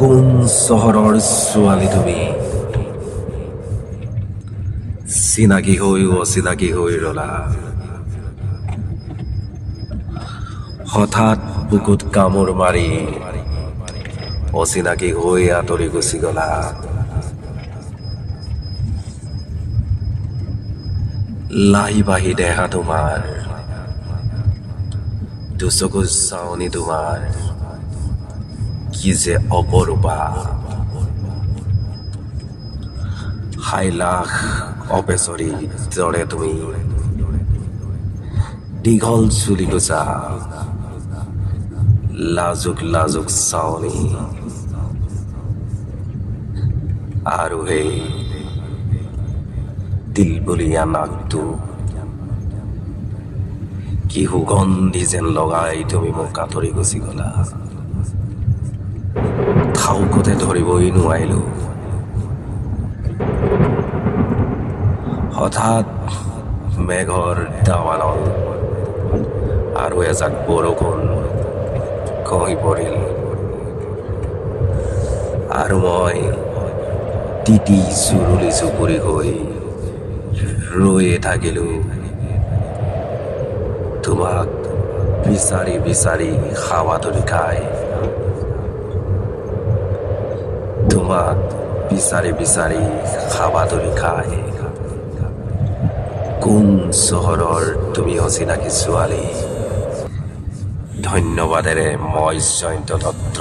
কোন চহৰৰ ছোৱালী তুমি? চিনাকি হৈ অচিনাকি হৈ ৰলা, হঠাৎ বুকুত কামোৰ মাৰি অচিনাকি হৈ আঁতৰি গুচি গলা। লাহি বাহি দেহা তোমাৰ, দুচকু চাৱনি তোমাৰ, কি যে অপৰূপা। হাইলাখ অপেচৰী দৰে তুমি, দীঘল চুলি কোছা, লাজুক লাজুক চাৱনি, আৰু সেই দিলবলীয়া নাকটো, কি সুগন্ধি যেন লগাই তুমি মোক আঁতৰি গুচি গলা। ঠাউকতে ধৰিবই নোৱাৰিলো। হঠাৎ মেঘৰ দাৱানল আৰু এজাক বৰষুণ খহি পৰিল, আৰু মই তিতি চুৰুলি চুপুৰি হৈ ৰৈয়ে থাকিলো, তোমাক বিচাৰি বিচাৰি হাৱাতলি খাই, তোমাক বিচাৰি বিচাৰি হাৱাতলি খাই। কোন চহৰৰ তুমি অচিনাকি ছোৱালী? ধন্যবাদেৰে মই জয়ন্ত দত্ত।